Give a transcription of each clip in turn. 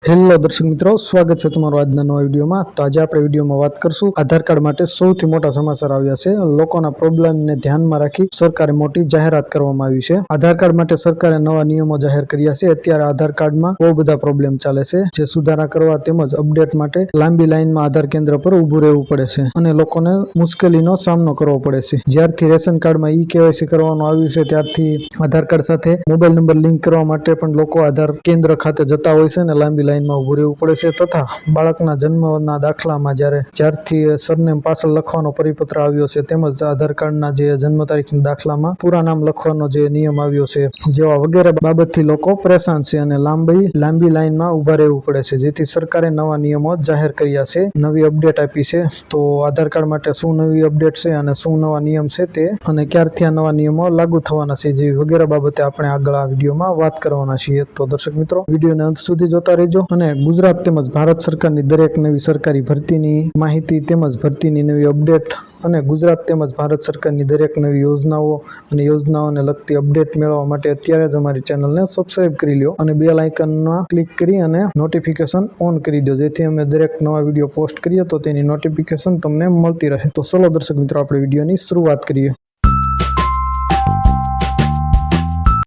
Hello દર્શક મિત્રો, સ્વાગત છે તમારું આજના નવા વિડીયોમાં। તો આજે આપણે વિડીયોમાં વાત કરશું આધાર કાર્ડ માટે સૌથી મોટા સમાચાર આવ્યા છે। લોકોના પ્રોબ્લેમને ધ્યાનમાં રાખી સરકારે મોટી જાહેરાત કરવામાં આવી છે। આધાર કાર્ડ માટે સરકારે નવા નિયમો જાહેર કર્યા છે। અત્યારે આધાર કાર્ડમાં બહુ બધા પ્રોબ્લેમ ચાલે છે, જે સુધારા કરવા તેમજ અપડેટ માટે લાંબી લાઈનમાં આધાર કેન્દ્ર પર ઊભું રહેવું પડે છે અને લોકોને મુશ્કેલીનો સામનો કરવો પડે છે। જ્યારથી રેશન કાર્ડમાં ઈ-કેવાયસી કરવાનું આવ્યું છે ત્યારથી આધાર કાર્ડ સાથે મોબાઈલ નંબર લિંક કરવા માટે પણ લોકો આધાર કેન્દ્ર ખાતે જતા હોય છે અને લાંબી લાઈનમાં ઊભું રહેવું પડે છે। તથા બાળકના જન્મના દાખલામાં જ્યારથી સરનેમ પાછળ લખવાનો પરિપત્ર આવ્યો છે તેમજ આધાર કાર્ડના જે જન્મ તારીખના દાખલામાં પૂરા નામ લખવાનો જે નિયમ આવ્યો છે જેવા વગેરે બાબતથી લોકો પરેશાન છે અને લાંબી લાઈનમાં ઊભા રહેવું પડે છે। જેથી સરકારે નવા નિયમો જાહેર કર્યા છે, નવી અપડેટ આપી છે। તો આધાર કાર્ડ માટે શું નવી અપડેટ છે અને શું નવા નિયમ છે તે અને ક્યારથી આ નવા નિયમો લાગુ થવાના છે જેવી વગેરે બાબતે આપણે આગળ આ વિડીયોમાં વાત કરવાના છીએ। તો દર્શક મિત્રો, વિડીયોને અંત સુધી જોતા રહેજો અને ગુજરાત તેમજ ભારત સરકારની દરેક નવી સરકારી ભરતીની માહિતી તેમજ ભરતીની નવી અપડેટ અને ગુજરાત તેમજ ભારત સરકારની દરેક નવી યોજનાઓ અને યોજનાઓને લગતી અપડેટ મેળવવા માટે અત્યારે જ અમારી ચેનલને સબસ્ક્રાઇબ કરી લો અને બેલ આઇકનમાં ક્લિક કરી અને નોટિફિકેશન ઓન કરી દો, જેથી અમે દરેક નવા વિડીયો પોસ્ટ કરીએ તો તેની નોટિફિકેશન તમને મળતી રહે। તો ચલો દર્શક મિત્રો, આપણે વિડીયોની શરૂઆત કરીએ।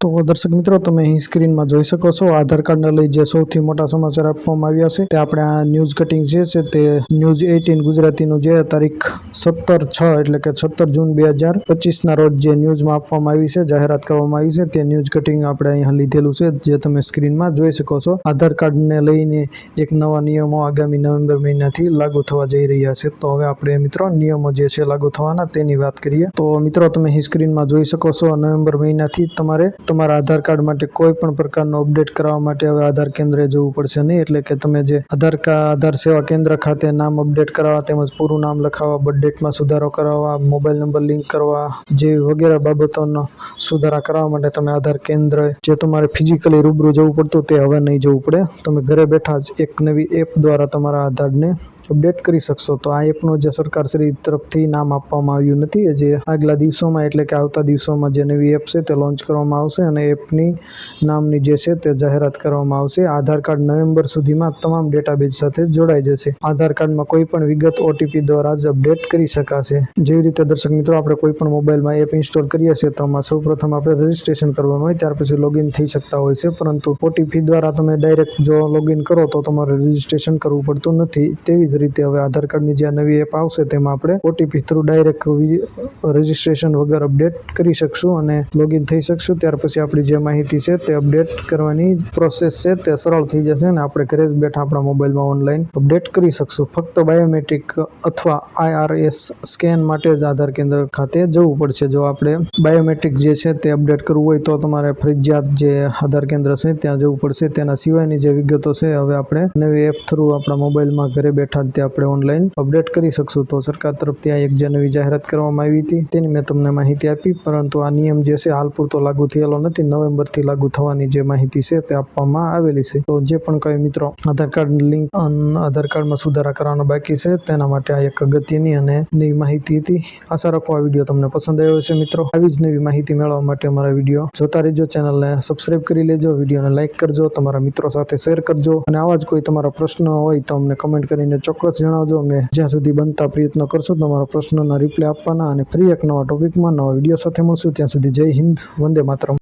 તો દર્શક મિત્રો, તમે અહીં સ્ક્રીનમાં જોઈ શકો છો આધાર કાર્ડને લઈ જે સૌથી મોટા સમાચાર આપવામાં આવ્યા છે તે આપણે આ ન્યૂઝ કટિંગ જે છે તે ન્યૂઝ 18 ગુજરાતીનું જે તારીખ 17/6 એટલે કે 17 જૂન 2025ના રોજ જે ન્યૂઝમાં આપવામાં આવી છે, જાહેરાત કરવામાં આવી છે, તે ન્યૂઝ કટિંગ આપણે અહીંયા લીધેલું છે જે તમે સ્ક્રીનમાં જોઈ શકો છો। આધાર કાર્ડને લઈને એક નવા નિયમો આગામી નવેમ્બર મહિનાથી લાગુ થવા જઈ રહ્યા છે। તો હવે આપણે મિત્રો નિયમો જે છે લાગુ થવાના તેની વાત કરીએ। તો મિત્રો, તમે અહીં સ્ક્રીનમાં જોઈ શકો છો નવેમ્બર મહિનાથી તમારા આધાર કાર્ડ માટે કોઈ પણ પ્રકારનો અપડેટ કરાવવા માટે હવે આધાર કેન્દ્રે જવું પડશે નહીં। એટલે કે તમે જે આધાર સેવા કેન્દ્ર ખાતે નામ અપડેટ કરાવવા તેમજ પૂરું નામ લખાવવા, બર્થ ડેટમાં સુધારો કરાવવા, મોબાઈલ નંબર લિંક કરવા જેવી વગેરે બાબતોનો સુધારા કરાવવા માટે તમે આધાર કેન્દ્ર જે તમારે ફિઝિકલી રૂબરૂ જવું પડતું તે હવે નહીં જવું પડે। તમે ઘરે બેઠા જ એક નવી એપ દ્વારા તમારા આધારને અપડેટ કરી શકશો। તો આ એપનું જે સરકારશ્રી તરફથી નામ આપવામાં આવ્યું નથી, જે આગલા દિવસોમાં એટલે કે આવતા દિવસોમાં જે નવી એપ છે તે લોન્ચ કરવામાં આવશે અને એપની નામની જે છે તે જાહેરાત કરવામાં આવશે। આધાર કાર્ડ નવેમ્બર સુધીમાં તમામ ડેટાબેઝ સાથે જોડાઈ જશે। આધાર કાર્ડમાં કોઈ પણ વિગત ઓટીપી દ્વારા જ અપડેટ કરી શકાશે। જેવી રીતે દર્શક મિત્રો, આપણે કોઈ પણ મોબાઈલમાં એપ ઇન્સ્ટોલ કરીએ છીએ તો આમાં સૌપ્રથમ આપણે રજીસ્ટ્રેશન કરવાનું હોય, ત્યાર પછી લોગિન થઈ શકતા હોય છે, પરંતુ ઓટીપી દ્વારા તમે ડાયરેક્ટ જો લોગિન કરો તો તમારે રજીસ્ટ્રેશન કરવું પડતું નથી। તેવી જ રીતે હવે આધાર કાર્ડની જે નવી એપ આવશે તેમાં આપણે ઓટીપી થ્રુ ડાયરેક્ટ રજીસ્ટ્રેશન વગર અપડેટ કરી શકશું અને લોગિન થઈ શકશું। ત્યાર પછી આપણી જે માહિતી છે તે અપડેટ કરવાની પ્રોસેસ છે તે સરળ થઈ જશે અને આપણે ઘરે જ બેઠા આપણા મોબાઈલમાં ઓનલાઈન અપડેટ કરી શકશું। ફક્ત બાયોમેટ્રિક અથવા IRS સ્કેન માટે જ આધાર કેન્દ્ર ખાતે જવું પડશે। જો આપણે બાયોમેટ્રિક જે છે તે અપડેટ કરવું હોય તો તમારે ફરજિયાત જે આધાર કેન્દ્ર છે ત્યાં જવું પડશે। તેના સિવાયની જે વિગતો છે હવે આપણે નવી એપ થ્રુ આપણા મોબાઈલમાં ઘરે બેઠા જ આપણે ઓનલાઈન અપડેટ કરી શકશું। તો સરકાર તરફથી આ એક જે નવી જાહેરાત કરવામાં આવી હતી તેની મેં તમને માહિતી આપી, પરંતુ આ નિયમ જે છે હાલ પૂરતો લાગુ થયેલો નથી। નવેમ્બરથી લાગુ થવાની જે માહિતી છે તે આપવામાં આવેલી છે। તો જે પણ કોઈ મિત્રો આધાર કાર્ડ લિંક આધાર કાર્ડમાં સુધારા કરવાનો બાકી છે તેના માટે આ એક અગત્યની અને નવી માહિતી હતી। આશા રાખો આ વિડીયો તમને પસંદ આવ્યો હશે। મિત્રો, આવી જ નવી માહિતી મેળવવા માટે અમારા વિડીયો જોતા રહેજો, ચેનલને સબસ્ક્રાઇબ કરી લેજો, વિડીયોને લાઇક કરજો, તમારા મિત્રો સાથે શેર કરજો અને આવા જ કોઈ તમારા પ્રશ્ન હોય તો અમને કમેન્ટ કરીને ચોક્કસ જણાવજો। અમે જ્યાં સુધી બનતા પ્રયત્નો કરશું તમારા પ્રશ્નોના રિપ્લાય આપવાના અને ફરી એક નવા ટોપિકમાં નવા વિડીયો સાથે મળશું। ત્યાં સુધી જય હિન્દ, વંદે માતરમ।